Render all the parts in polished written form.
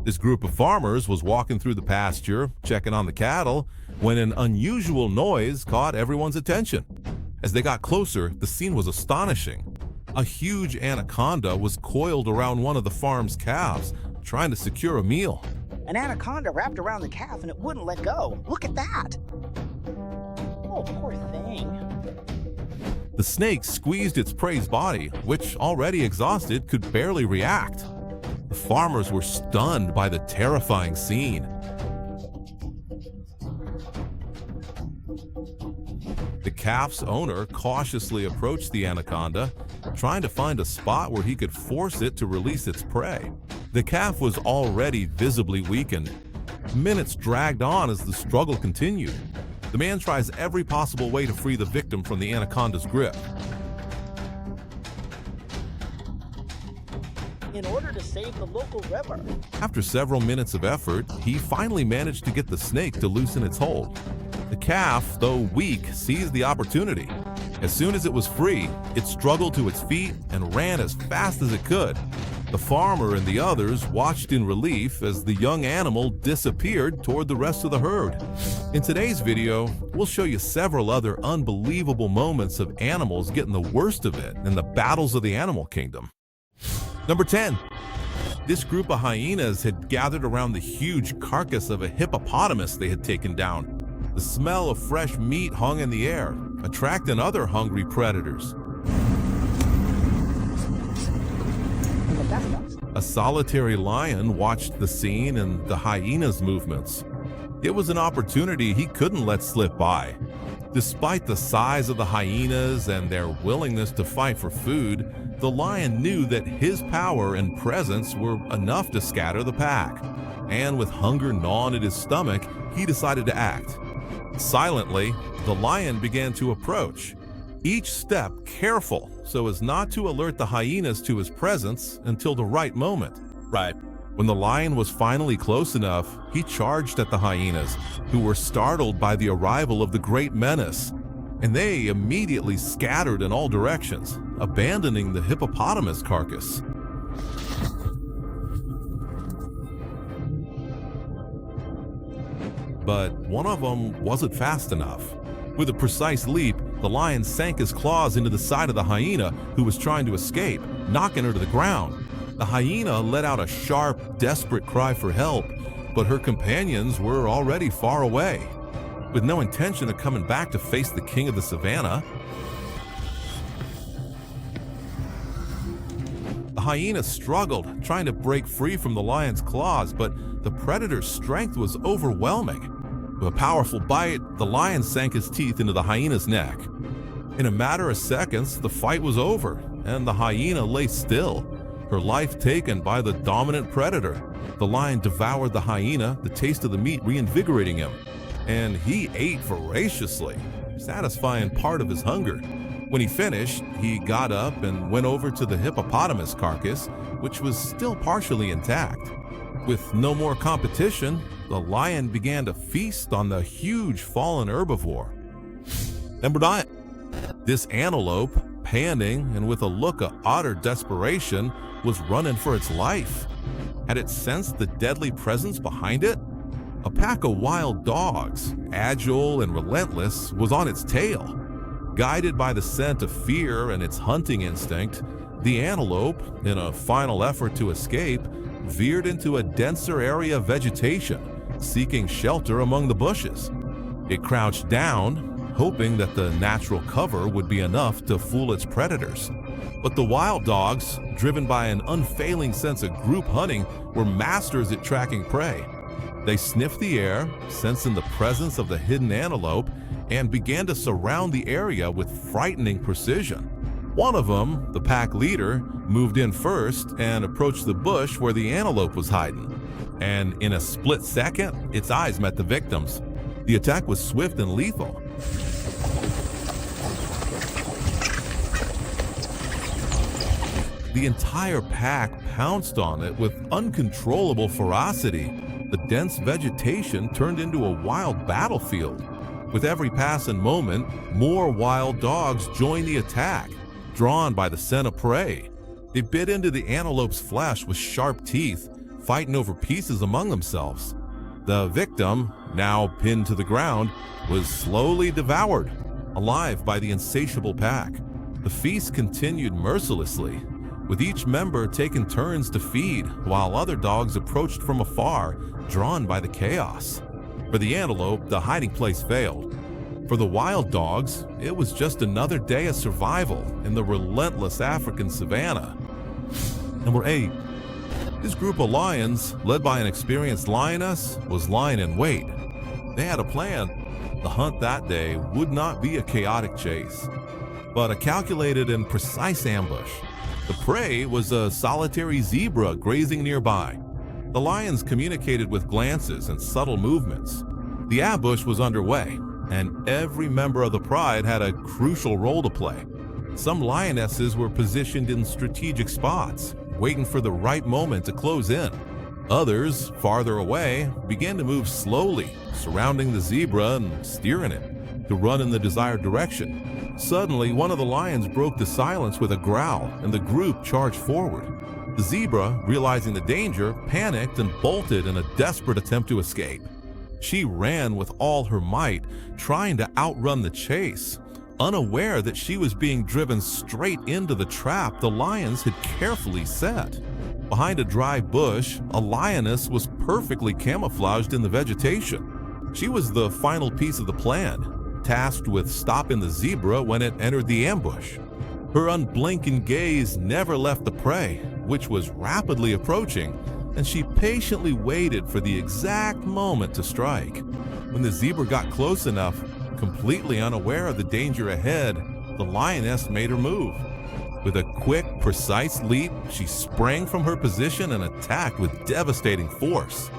This group of farmers was walking through the pasture, checking on the cattle, when an unusual noise caught everyone's attention. As they got closer, the scene was astonishing. A huge anaconda was coiled around one of the farm's calves, trying to secure a meal. An anaconda wrapped around the calf and it wouldn't let go. Look at that. Oh, poor thing. The snake squeezed its prey's body, which, already exhausted, could barely react. The farmers were stunned by the terrifying scene. The calf's owner cautiously approached the anaconda, trying to find a spot where he could force it to release its prey. The calf was already visibly weakened. Minutes dragged on as the struggle continued. The man tries every possible way to free the victim from the anaconda's grip. In order to save the local river. After several minutes of effort, he finally managed to get the snake to loosen its hold. The calf, though weak, seized the opportunity. As soon as it was free, it struggled to its feet and ran as fast as it could. The farmer and the others watched in relief as the young animal disappeared toward the rest of the herd. In today's video, we'll show you several other unbelievable moments of animals getting the worst of it in the battles of the animal kingdom. Number 10. This group of hyenas had gathered around the huge carcass of a hippopotamus they had taken down. The smell of fresh meat hung in the air, attracting other hungry predators. A solitary lion watched the scene and the hyena's movements. It was an opportunity he couldn't let slip by. Despite the size of the hyenas and their willingness to fight for food, the lion knew that his power and presence were enough to scatter the pack. And with hunger gnawing at his stomach, he decided to act. Silently, the lion began to approach, each step careful so as not to alert the hyenas to his presence until the right moment. When the lion was finally close enough, he charged at the hyenas, who were startled by the arrival of the great menace, and they immediately scattered in all directions, abandoning the hippopotamus carcass. But one of them wasn't fast enough. With a precise leap, the lion sank his claws into the side of the hyena who was trying to escape, knocking her to the ground. The hyena let out a sharp, desperate cry for help, but her companions were already far away. With no intention of coming back to face the king of the savannah, the hyena struggled, trying to break free from the lion's claws, but the predator's strength was overwhelming. With a powerful bite, the lion sank his teeth into the hyena's neck. In a matter of seconds, the fight was over, and the hyena lay still, her life taken by the dominant predator. The lion devoured the hyena, the taste of the meat reinvigorating him, and he ate voraciously, satisfying part of his hunger. When he finished, he got up and went over to the hippopotamus carcass, which was still partially intact. With no more competition, the lion began to feast on the huge fallen herbivore. Number 9. This antelope, panting and with a look of utter desperation, was running for its life. Had it sensed the deadly presence behind it? A pack of wild dogs, agile and relentless, was on its tail. Guided by the scent of fear and its hunting instinct, the antelope, in a final effort to escape, veered into a denser area of vegetation, seeking shelter among the bushes. It crouched down, hoping that the natural cover would be enough to fool its predators. But the wild dogs, driven by an unfailing sense of group hunting, were masters at tracking prey. They sniffed the air, sensing the presence of the hidden antelope, and began to surround the area with frightening precision. One of them, the pack leader, moved in first and approached the bush where the antelope was hiding. And in a split second, its eyes met the victim's. The attack was swift and lethal. The entire pack pounced on it with uncontrollable ferocity. The dense vegetation turned into a wild battlefield. With every passing moment, more wild dogs joined the attack, drawn by the scent of prey. They bit into the antelope's flesh with sharp teeth, fighting over pieces among themselves. The victim, now pinned to the ground, was slowly devoured, alive by the insatiable pack. The feast continued mercilessly, with each member taking turns to feed while other dogs approached from afar, drawn by the chaos. For the antelope, the hiding place failed. For the wild dogs, it was just another day of survival in the relentless African savanna. Number 8. This group of lions, led by an experienced lioness, was lying in wait. They had a plan. The hunt that day would not be a chaotic chase, but a calculated and precise ambush. The prey was a solitary zebra grazing nearby. The lions communicated with glances and subtle movements. The ambush was underway, and every member of the pride had a crucial role to play. Some lionesses were positioned in strategic spots, waiting for the right moment to close in. Others, farther away, began to move slowly, surrounding the zebra and steering it to run in the desired direction. Suddenly, one of the lions broke the silence with a growl, and the group charged forward. The zebra, realizing the danger, panicked and bolted in a desperate attempt to escape. She ran with all her might, trying to outrun the chase, unaware that she was being driven straight into the trap the lions had carefully set. Behind a dry bush, a lioness was perfectly camouflaged in the vegetation. She was the final piece of the plan, tasked with stopping the zebra when it entered the ambush. Her unblinking gaze never left the prey, which was rapidly approaching, and she patiently waited for the exact moment to strike. When the zebra got close enough, completely unaware of the danger ahead, the lioness made her move. With a quick, precise leap, she sprang from her position and attacked with devastating force.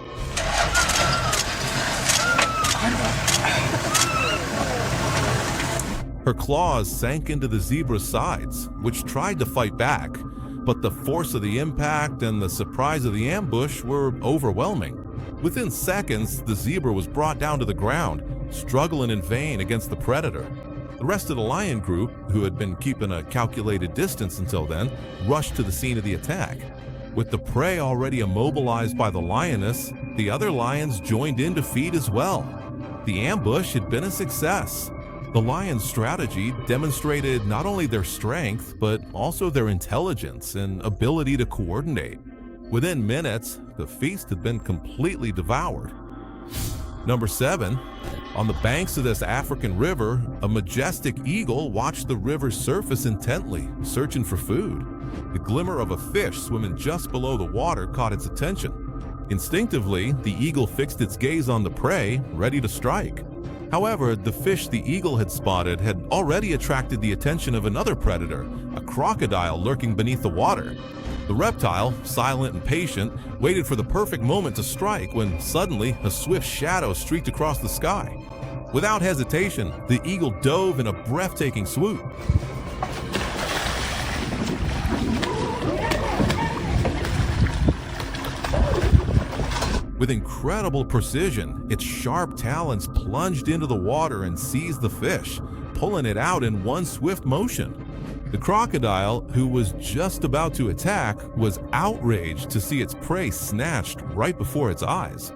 Her claws sank into the zebra's sides, which tried to fight back, but the force of the impact and the surprise of the ambush were overwhelming. Within seconds, the zebra was brought down to the ground, struggling in vain against the predator. The rest of the lion group, who had been keeping a calculated distance until then, rushed to the scene of the attack. With the prey already immobilized by the lioness, the other lions joined in to feed as well. The ambush had been a success. The lions' strategy demonstrated not only their strength, but also their intelligence and ability to coordinate. Within minutes, the feast had been completely devoured. Number 7. On the banks of this African river, a majestic eagle watched the river's surface intently, searching for food. The glimmer of a fish swimming just below the water caught its attention. Instinctively, the eagle fixed its gaze on the prey, ready to strike. However, the fish the eagle had spotted had already attracted the attention of another predator, a crocodile lurking beneath the water. The reptile, silent and patient, waited for the perfect moment to strike when suddenly a swift shadow streaked across the sky. Without hesitation, the eagle dove in a breathtaking swoop. With incredible precision, its sharp talons plunged into the water and seized the fish, pulling it out in one swift motion. The crocodile, who was just about to attack, was outraged to see its prey snatched right before its eyes.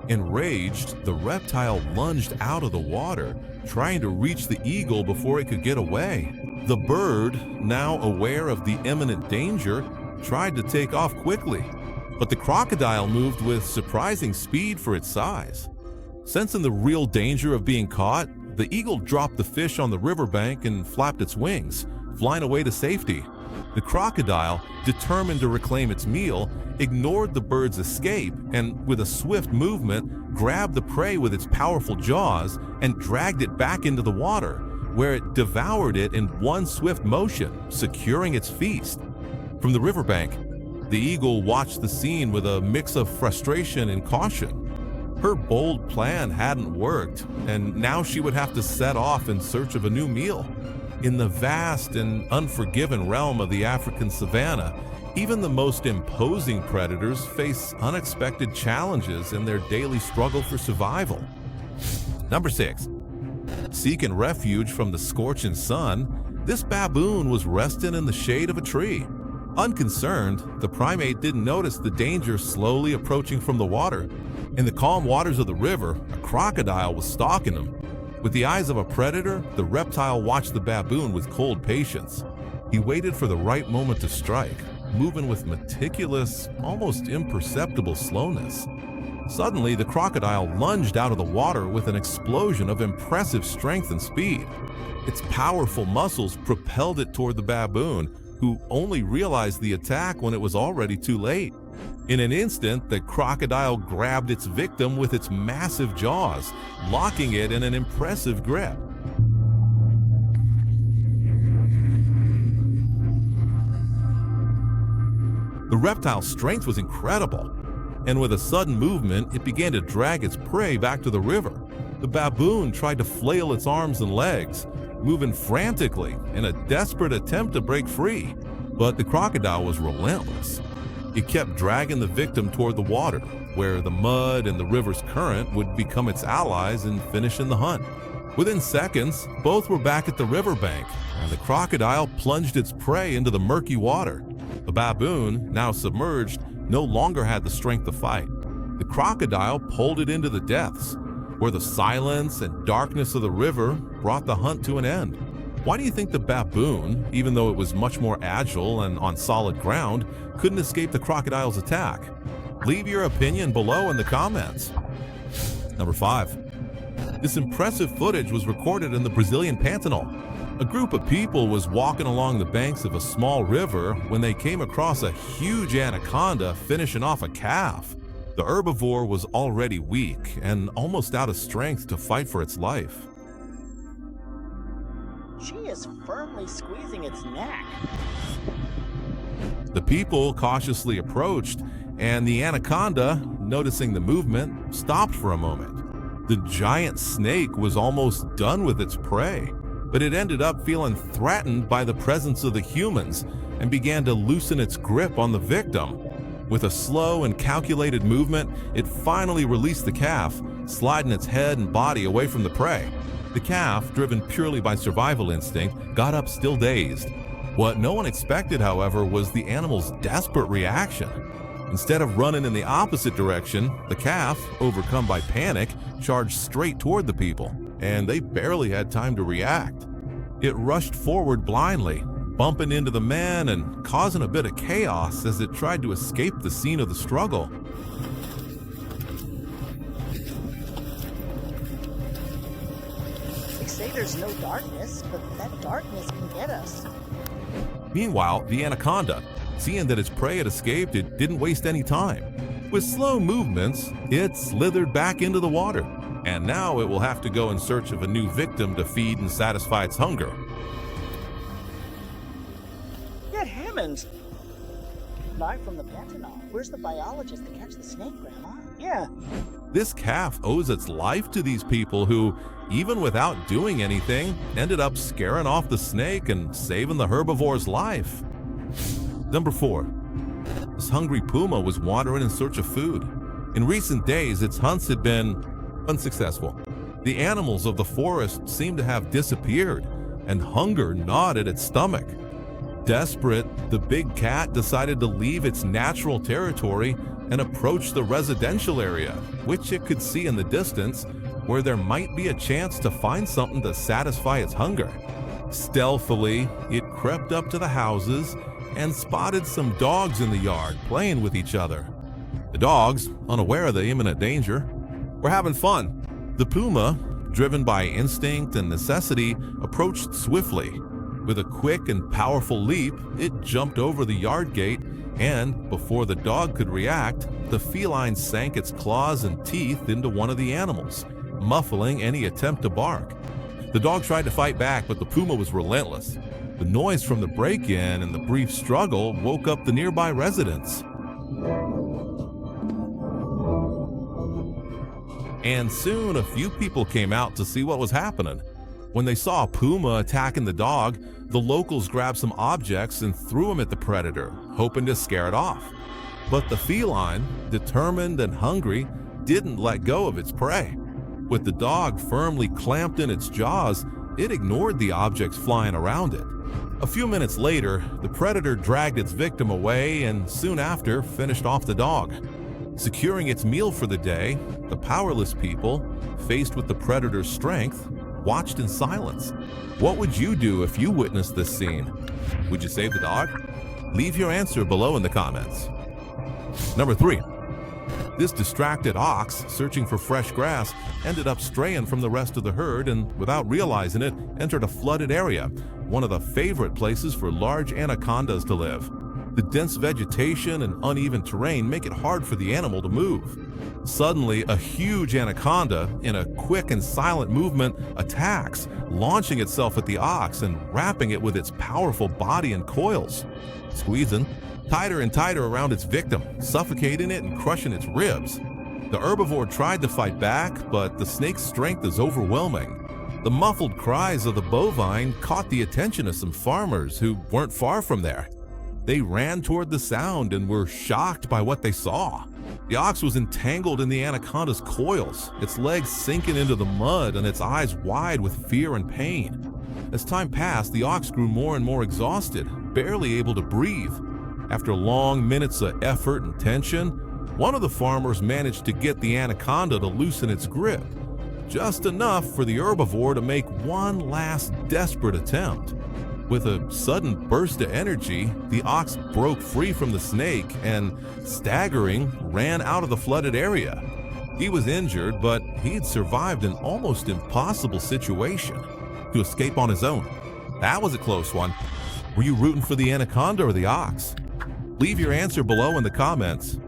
Enraged, the reptile lunged out of the water, trying to reach the eagle before it could get away. The bird, now aware of the imminent danger, tried to take off quickly, but the crocodile moved with surprising speed for its size. Sensing the real danger of being caught, the eagle dropped the fish on the riverbank and flapped its wings, flying away to safety. The crocodile, determined to reclaim its meal, ignored the bird's escape and, with a swift movement, grabbed the prey with its powerful jaws and dragged it back into the water, where it devoured it in one swift motion, securing its feast. From the riverbank, the eagle watched the scene with a mix of frustration and caution. Her bold plan hadn't worked, and now she would have to set off in search of a new meal. In the vast and unforgiving realm of the African savanna, even the most imposing predators face unexpected challenges in their daily struggle for survival. Number 6. Seeking refuge from the scorching sun, this baboon was resting in the shade of a tree. Unconcerned, the primate didn't notice the danger slowly approaching from the water. In the calm waters of the river, a crocodile was stalking him. With the eyes of a predator, the reptile watched the baboon with cold patience. He waited for the right moment to strike, moving with meticulous, almost imperceptible slowness. Suddenly, the crocodile lunged out of the water with an explosion of impressive strength and speed. Its powerful muscles propelled it toward the baboon, who only realized the attack when it was already too late. In an instant, the crocodile grabbed its victim with its massive jaws, locking it in an impressive grip. The reptile's strength was incredible, and with a sudden movement, it began to drag its prey back to the river. The baboon tried to flail its arms and legs, moving frantically in a desperate attempt to break free. But the crocodile was relentless. It kept dragging the victim toward the water, where the mud and the river's current would become its allies in finishing the hunt. Within seconds, both were back at the riverbank, and the crocodile plunged its prey into the murky water. The baboon, now submerged, no longer had the strength to fight. The crocodile pulled it into the depths, where the silence and darkness of the river brought the hunt to an end. Why do you think the baboon, even though it was much more agile and on solid ground, couldn't escape the crocodile's attack? Leave your opinion below in the comments. Number 5. This impressive footage was recorded in the Brazilian Pantanal. A group of people was walking along the banks of a small river when they came across a huge anaconda finishing off a calf. The herbivore was already weak and almost out of strength to fight for its life. She is firmly squeezing its neck. The people cautiously approached, and the anaconda, noticing the movement, stopped for a moment. The giant snake was almost done with its prey, but it ended up feeling threatened by the presence of the humans and began to loosen its grip on the victim. With a slow and calculated movement, it finally released the calf, sliding its head and body away from the prey. The calf, driven purely by survival instinct, got up still dazed. What no one expected, however, was the animal's desperate reaction. Instead of running in the opposite direction, the calf, overcome by panic, charged straight toward the people, and they barely had time to react. It rushed forward blindly, bumping into the men and causing a bit of chaos as it tried to escape the scene of the struggle. They say there's no darkness, but that darkness can get us. Meanwhile, the anaconda, seeing that its prey had escaped, it didn't waste any time. With slow movements, it slithered back into the water, and now it will have to go in search of a new victim to feed and satisfy its hunger. Get Hammond! Live from the Pantanal. Where's the biologist to catch the snake, Grandma? Yeah. This calf owes its life to these people who, even without doing anything, ended up scaring off the snake and saving the herbivore's life. Number 4. This hungry puma was wandering in search of food. In recent days, its hunts had been unsuccessful. The animals of the forest seemed to have disappeared, and hunger gnawed at its stomach. Desperate, the big cat decided to leave its natural territory and approach the residential area, which it could see in the distance, where there might be a chance to find something to satisfy its hunger. Stealthily, it crept up to the houses and spotted some dogs in the yard playing with each other. The dogs, unaware of the imminent danger, were having fun. The puma, driven by instinct and necessity, approached swiftly. With a quick and powerful leap, it jumped over the yard gate, and before the dog could react, the feline sank its claws and teeth into one of the animals, muffling any attempt to bark. The dog tried to fight back, but the puma was relentless. The noise from the break-in and the brief struggle woke up the nearby residents. And soon a few people came out to see what was happening. When they saw a puma attacking the dog, the locals grabbed some objects and threw them at the predator, hoping to scare it off. But the feline, determined and hungry, didn't let go of its prey. With the dog firmly clamped in its jaws, it ignored the objects flying around it. A few minutes later, the predator dragged its victim away and soon after finished off the dog. Securing its meal for the day, the powerless people, faced with the predator's strength, watched in silence. What would you do if you witnessed this scene? Would you save the dog? Leave your answer below in the comments. Number 3. This distracted ox, searching for fresh grass, ended up straying from the rest of the herd and, without realizing it, entered a flooded area, one of the favorite places for large anacondas to live. The dense vegetation and uneven terrain make it hard for the animal to move. Suddenly, a huge anaconda, in a quick and silent movement, attacks, launching itself at the ox and wrapping it with its powerful body in coils. Squeezing tighter and tighter around its victim, suffocating it and crushing its ribs. The herbivore tried to fight back, but the snake's strength is overwhelming. The muffled cries of the bovine caught the attention of some farmers who weren't far from there. They ran toward the sound and were shocked by what they saw. The ox was entangled in the anaconda's coils, its legs sinking into the mud and its eyes wide with fear and pain. As time passed, the ox grew more and more exhausted, barely able to breathe. After long minutes of effort and tension, one of the farmers managed to get the anaconda to loosen its grip, just enough for the herbivore to make one last desperate attempt. With a sudden burst of energy, the ox broke free from the snake and, staggering, ran out of the flooded area. He was injured, but he'd survived an almost impossible situation to escape on his own. That was a close one. Were you rooting for the anaconda or the ox? Leave your answer below in the comments.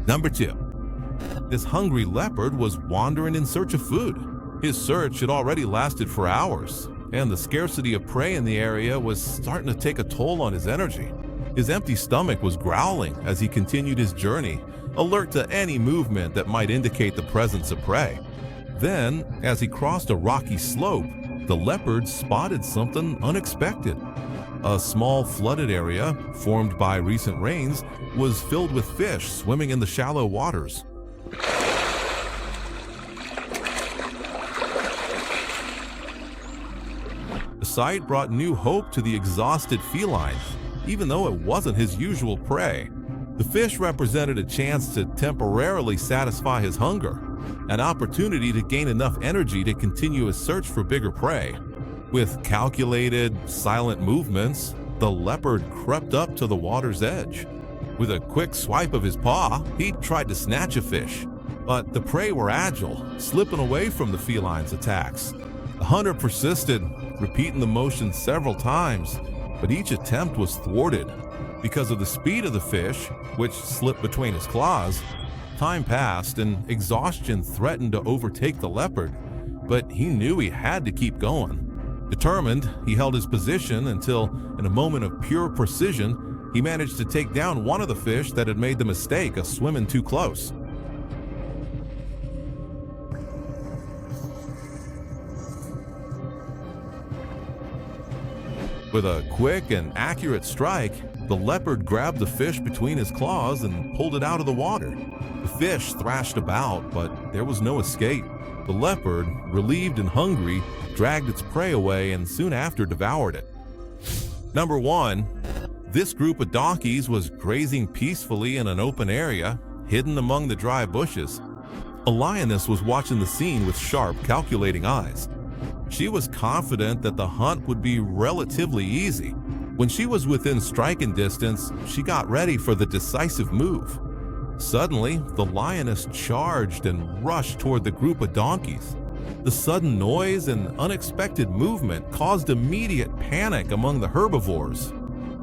Number 2. This hungry leopard was wandering in search of food. His search had already lasted for hours, and the scarcity of prey in the area was starting to take a toll on his energy. His empty stomach was growling as he continued his journey, alert to any movement that might indicate the presence of prey. Then, as he crossed a rocky slope, the leopard spotted something unexpected. A small flooded area, formed by recent rains, was filled with fish swimming in the shallow waters. The sight brought new hope to the exhausted feline, even though it wasn't his usual prey. The fish represented a chance to temporarily satisfy his hunger, an opportunity to gain enough energy to continue his search for bigger prey. With calculated, silent movements, the leopard crept up to the water's edge. With a quick swipe of his paw, he tried to snatch a fish, but the prey were agile, slipping away from the feline's attacks. The hunter persisted, repeating the motion several times, but each attempt was thwarted. Because of the speed of the fish, which slipped between his claws, time passed and exhaustion threatened to overtake the leopard, but he knew he had to keep going. Determined, he held his position until, in a moment of pure precision, he managed to take down one of the fish that had made the mistake of swimming too close. With a quick and accurate strike, the leopard grabbed the fish between his claws and pulled it out of the water. The fish thrashed about, but there was no escape. The leopard, relieved and hungry, dragged its prey away and soon after devoured it. Number 1. This group of donkeys was grazing peacefully in an open area, hidden among the dry bushes. A lioness was watching the scene with sharp, calculating eyes. She was confident that the hunt would be relatively easy. When she was within striking distance, she got ready for the decisive move. Suddenly, the lioness charged and rushed toward the group of donkeys. The sudden noise and unexpected movement caused immediate panic among the herbivores.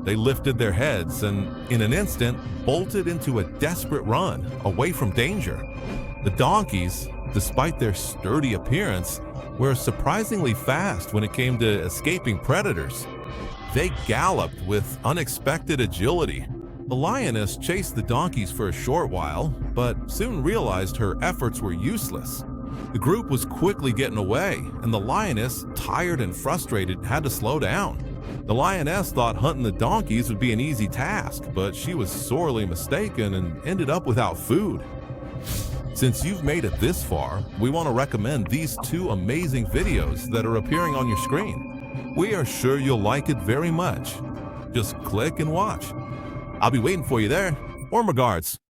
They lifted their heads and, in an instant, bolted into a desperate run away from danger. The donkeys, despite their sturdy appearance, were surprisingly fast when it came to escaping predators. They galloped with unexpected agility. The lioness chased the donkeys for a short while, but soon realized her efforts were useless. The group was quickly getting away, and the lioness, tired and frustrated, had to slow down. The lioness thought hunting the donkeys would be an easy task, but she was sorely mistaken and ended up without food. Since you've made it this far, we want to recommend these 2 amazing videos that are appearing on your screen. We are sure you'll like it very much. Just click and watch. I'll be waiting for you there. Warm regards.